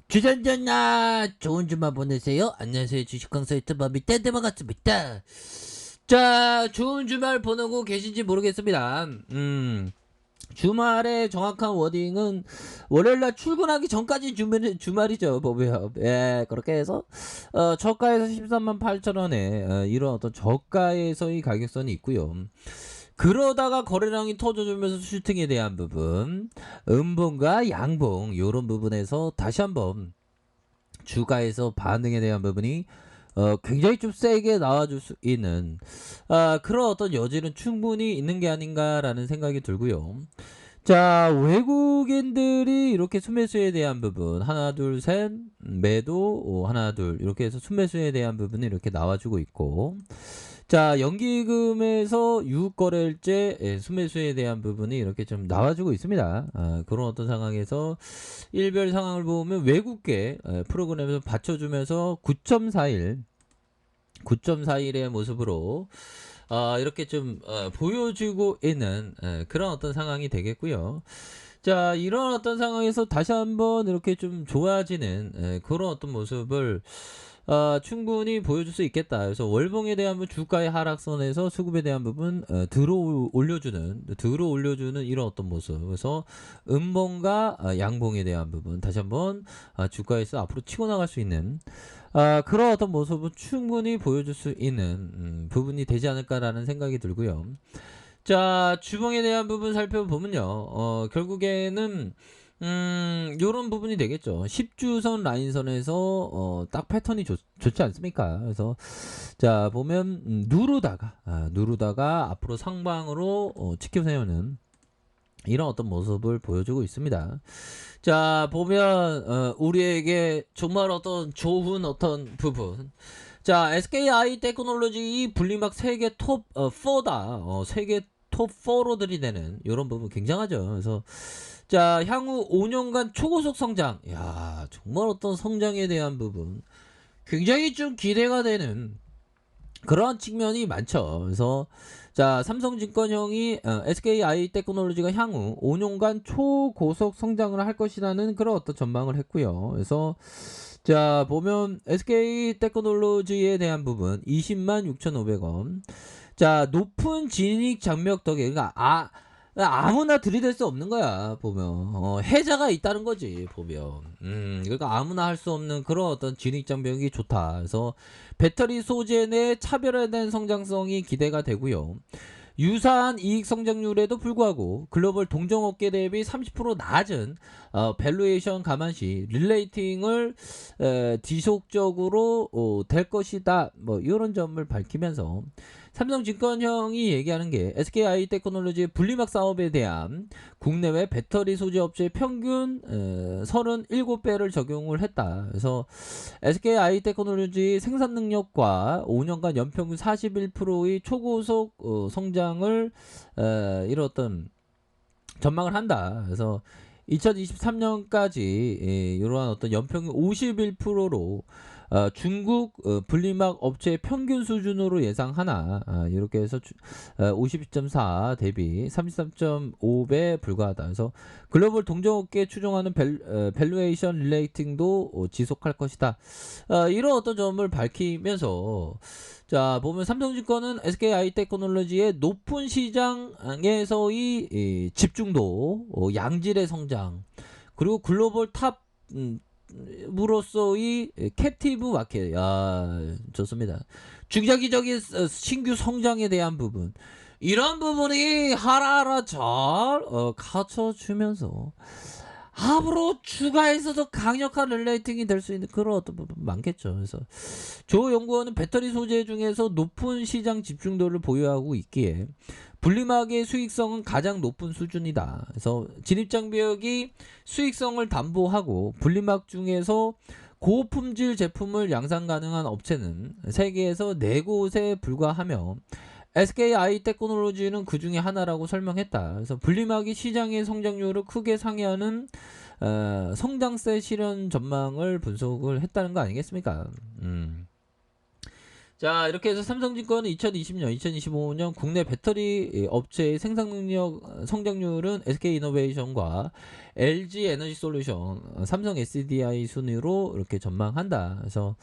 주전전나 좋은 주말 보내세요. 안녕하세요. 주식강사 유튜버 떼떼바 같습니다. 자, 좋은 주말 보내고 계신지 모르겠습니다. 주말의 정확한 워딩은 월요일날 출근하기 전까지 주말이죠. 보면 그렇게 해서 저가에서 13만 8천 원에 이런 어떤 저가에서의 가격선이 있고요. 그러다가 거래량이 터져주면서 슈팅에 대한 부분, 음봉과 양봉 요런 부분에서 다시 한번 주가에서 반등에 대한 부분이 굉장히 좀 세게 나와줄 수 있는 그런 어떤 여지는 충분히 있는 게 아닌가라는 생각이 들고요. 자, 외국인들이 이렇게 순매수에 대한 부분 하나 둘 셋 매도 하나 둘 이렇게 해서 순매수에 대한 부분이 이렇게 나와주고 있고, 자, 연기금에서 유거래일제 순매수에 대한 부분이 이렇게 좀 나와주고 있습니다. 그런 어떤 상황에서 일별 상황을 보면 외국계 프로그램에서 받쳐주면서 9.41의 모습으로 이렇게 좀 보여주고 있는 그런 어떤 상황이 되겠고요. 자, 이런 어떤 상황에서 다시 한번 이렇게 좀 좋아지는 그런 어떤 모습을 충분히 보여줄 수 있겠다. 그래서 월봉에 대한 부분, 주가의 하락선에서 수급에 대한 부분 들어 올려주는 이런 어떤 모습. 그래서 음봉과 양봉에 대한 부분 다시 한번 주가에서 앞으로 치고 나갈 수 있는 그런 어떤 모습을 충분히 보여줄 수 있는 부분이 되지 않을까라는 생각이 들고요. 자, 주봉에 대한 부분 살펴보면요. 결국에는 요런 부분이 되겠죠. 10주선 라인선에서 딱 패턴이 좋지 않습니까? 그래서 자, 보면 누르다가 앞으로 상방으로 치켜 세우는 이런 어떤 모습을 보여주고 있습니다. 자, 보면 우리에게 정말 어떤 좋은 어떤 부분. 자, SKI 테크놀로지 분리막 세계 톱 4다. 세계 톱 4로 들이대는 이런 부분 굉장하죠. 그래서 자, 향후 5년간 초고속 성장. 야, 정말 어떤 성장에 대한 부분 굉장히 좀 기대가 되는 그런 측면이 많죠. 그래서 자, 삼성증권형이 SKI 테크놀로지가 향후 5년간 초고속 성장을 할 것이라는 그런 어떤 전망을 했고요. 그래서 자, 보면 SK 테크놀로지에 대한 부분 20만 6,500원. 자, 높은 진입 장벽 덕에 그러니까 아무나 들이댈 수 없는 거야. 보면 해자가 있다는 거지. 보면 그러니까 아무나 할 수 없는 그런 어떤 진입 장벽이 좋다. 그래서 배터리 소재 내 차별화된 성장성이 기대가 되고요. 유사한 이익 성장률에도 불구하고 글로벌 동종업계 대비 30% 낮은 밸류에이션 감안시 릴레이팅을 지속적으로 될 것이다. 뭐 이런 점을 밝히면서 삼성증권형이 얘기하는 게 SKI 테크놀로지의 분리막 사업에 대한 국내외 배터리 소재 업체의 평균 37배를 적용을 했다. 그래서 SKI 테크놀로지 생산 능력과 5년간 연평균 41%의 초고속 성장을 이뤘던 전망을 한다. 그래서 2023년까지 이러한 어떤 연평균 51%로 중국 분리막 업체의 평균 수준으로 예상하나 이렇게 해서 52.4 대비 33.5배 불과하다. 그래서 글로벌 동종업계에 추정하는 밸류에이션 릴레이팅도 지속할 것이다. 이런 어떤 점을 밝히면서 자, 보면 삼성증권은 SKI 테크놀로지의 높은 시장에서의 집중도, 양질의 성장, 그리고 글로벌 탑 으로서의 캡티브 마켓, 좋습니다. 중장기적인 신규 성장에 대한 부분, 이런 부분이 하나하나 잘 갖춰주면서 앞으로 주가에서도 강력한 릴레이팅이 될 수 있는 그런 어떤 부분 많겠죠. 그래서 조 연구원은 배터리 소재 중에서 높은 시장 집중도를 보유하고 있기에 분리막의 수익성은 가장 높은 수준이다. 그래서 진입장벽이 수익성을 담보하고 분리막 중에서 고품질 제품을 양산 가능한 업체는 세계에서 4곳에 불과하며 SKI 테크놀로지는 그 중에 하나라고 설명했다. 그래서 분리막이 시장의 성장률을 크게 상회하는 성장세 실현 전망을 분석을 했다는 거 아니겠습니까? 자, 이렇게 해서 삼성증권은 2020년, 2025년 국내 배터리 업체의 생산 능력 성장률은 SK이노베이션과 LG 에너지 솔루션, 삼성 SDI 순위로 이렇게 전망한다. 그래서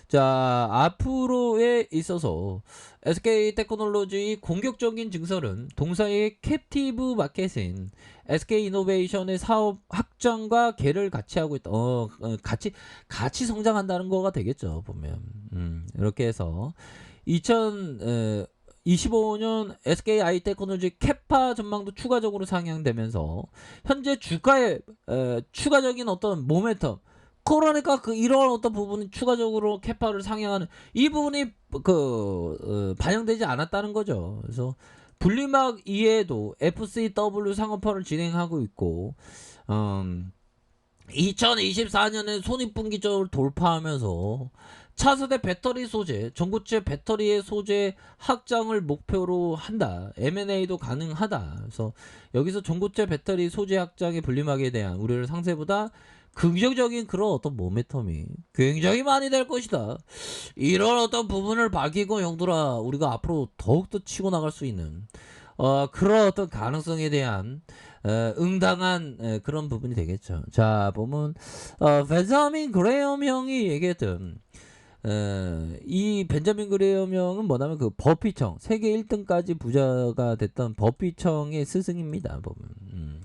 자, 앞으로에 있어서 SK 테크놀로지 공격적인 증설은 동사의 캡티브 마켓인 SK 이노베이션의 사업 확장과 개를 같이 하고 있다. 같이 성장한다는 거가 되겠죠, 보면. 이렇게 해서 2025년 SK 하이테크놀로지 캐파 전망도 추가적으로 상향되면서 현재 주가의 추가적인 어떤 모멘텀, 그러니까 이런 어떤 부분이 추가적으로 캐파를 상향하는 이 부분이 반영되지 않았다는 거죠. 그래서 분리막 이외에도 FCW 상업화를 진행하고 있고 2024년에 손익분기점을 돌파하면서 차세대 배터리 소재, 전고체 배터리의 소재 확장을 목표로 한다. M&A도 가능하다. 그래서 여기서 전고체 배터리 소재 확장의 분리막에 대한 우려를 상세보다 긍정적인 그런 어떤 모멘텀이 굉장히 많이 될 것이다. 이런 어떤 부분을 밝히고 형들아, 우리가 앞으로 더욱더 치고 나갈 수 있는 그런 어떤 가능성에 대한 응당한 그런 부분이 되겠죠. 자, 보면 벤자민 그레엄 형이 얘기했던 이 벤자민 그레엄 형은 뭐냐면 그 버피청 세계 1등까지 부자가 됐던 버피청의 스승입니다. 보면.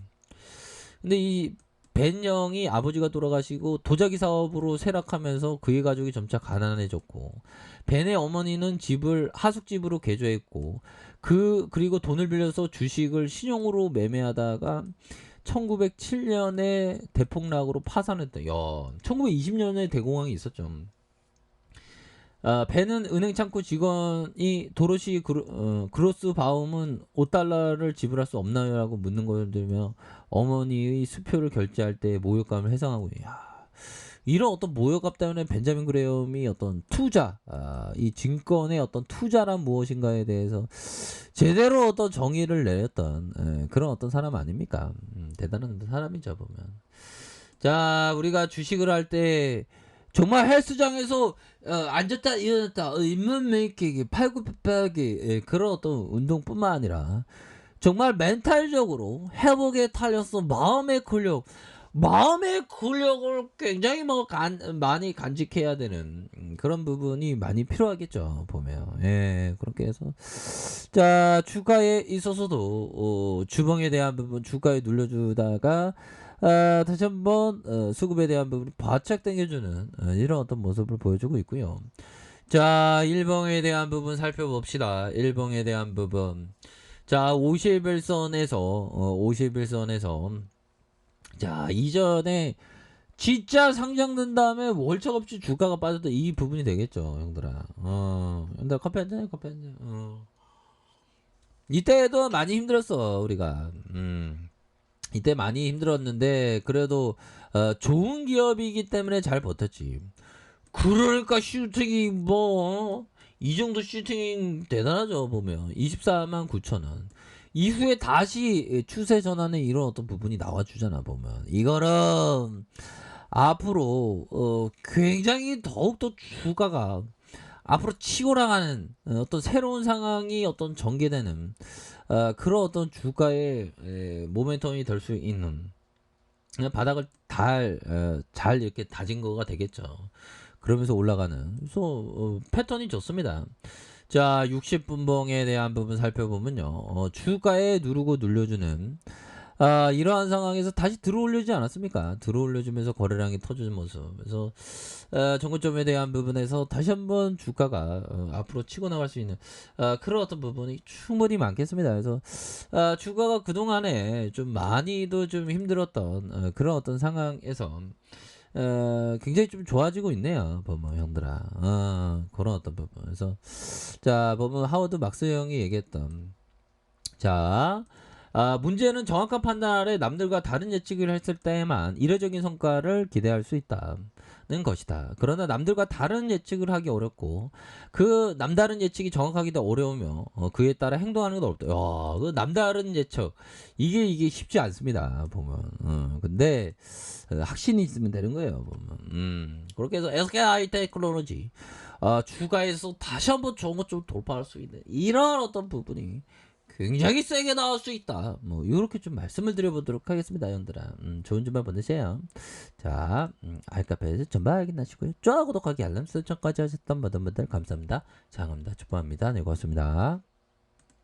근데 이 벤 형이 아버지가 돌아가시고 도자기 사업으로 쇠락하면서 그의 가족이 점차 가난해졌고, 벤의 어머니는 집을 하숙집으로 개조했고, 그리고 돈을 빌려서 주식을 신용으로 매매하다가 1907년에 대폭락으로 파산했다. 야, 1920년에 대공황이 있었죠. 벤은 은행 창구 직원이 도로시 그로스 바움은 5달러를 지불할 수 없나요? 라고 묻는 것을 들으며 어머니의 수표를 결제할 때 모욕감을 해상하고, 이런 어떤 모욕감 때문에 벤자민 그레엄이 어떤 투자, 이 증권의 어떤 투자란 무엇인가에 대해서 제대로 어떤 정의를 내렸던 그런 어떤 사람 아닙니까? 대단한 사람이죠, 보면. 자, 우리가 주식을 할 때 정말 헬스장에서 앉았다 일어났다 잇몸 일으키기 팔굽혀펴기 그런 어떤 운동뿐만 아니라 정말 멘탈적으로 회복에 탈려서 마음의 근력을 굉장히 많이 간직해야 되는 그런 부분이 많이 필요하겠죠, 보면. 예, 그렇게 해서 자, 주가에 있어서도 주봉에 대한 부분 주가에 눌려주다가 다시 한번 수급에 대한 부분이 바짝 당겨주는 이런 어떤 모습을 보여주고 있고요. 자, 일봉에 대한 부분 살펴봅시다. 일봉에 대한 부분. 자, 51선에서 자, 이전에 진짜 상장된 다음에 월척 없이 주가가 빠졌던 이 부분이 되겠죠, 형들아. 형들 커피 한 잔, 커피 한 잔. 이때도 많이 힘들었어, 우리가. 이때 많이 힘들었는데 그래도 좋은 기업이기 때문에 잘 버텼지. 그러니까 슈팅이 이 정도 슈팅 대단하죠, 보면. 24만 9천 원. 이후에 다시 추세 전환에 이런 어떤 부분이 나와주잖아, 보면. 이거는 앞으로 굉장히 더욱더 주가가 앞으로 치고 나가는 어떤 새로운 상황이 어떤 전개되는 그런 어떤 주가의 모멘텀이 될 수 있는 바닥을 잘 이렇게 다진 거가 되겠죠. 그러면서 올라가는 그래서 패턴이 좋습니다. 자, 60분봉에 대한 부분 살펴보면요. 주가에 누르고 눌려주는 이러한 상황에서 다시 들어올려주지 않았습니까? 들어올려주면서 거래량이 터지는 모습. 그래서 정고점에 대한 부분에서 다시 한번 주가가 앞으로 치고 나갈 수 있는 그런 어떤 부분이 충분히 많겠습니다. 그래서 주가가 그동안에 좀 많이도 좀 힘들었던 그런 어떤 상황에서 굉장히 좀 좋아지고 있네요, 보면 형들아. 그런 어떤 부분. 그래서 자, 보면 하워드 막스 형이 얘기했던 자. 문제는 정확한 판단 아래 남들과 다른 예측을 했을 때에만 이례적인 성과를 기대할 수 있다는 것이다. 그러나 남들과 다른 예측을 하기 어렵고 그 남다른 예측이 정확하기도 어려우며 그에 따라 행동하는 것도 어렵다. 그 남다른 예측 이게 쉽지 않습니다, 보면. 근데 확신이 있으면 되는 거예요, 보면. 그렇게 해서 SK 하이테크놀로지 주가에서 다시 한번 좋은 것 좀 돌파할 수 있는 이런 어떤 부분이 굉장히 세게 나올 수 있다. 뭐 이렇게 좀 말씀을 드려보도록 하겠습니다, 형들아. 좋은 주말 보내세요. 자, 알카페에서 전방 확인하시고요. 좋아요, 구독하기, 알람 설정까지 하셨던 모든 분들 감사합니다. 사랑합니다. 축복합니다. 네, 고맙습니다.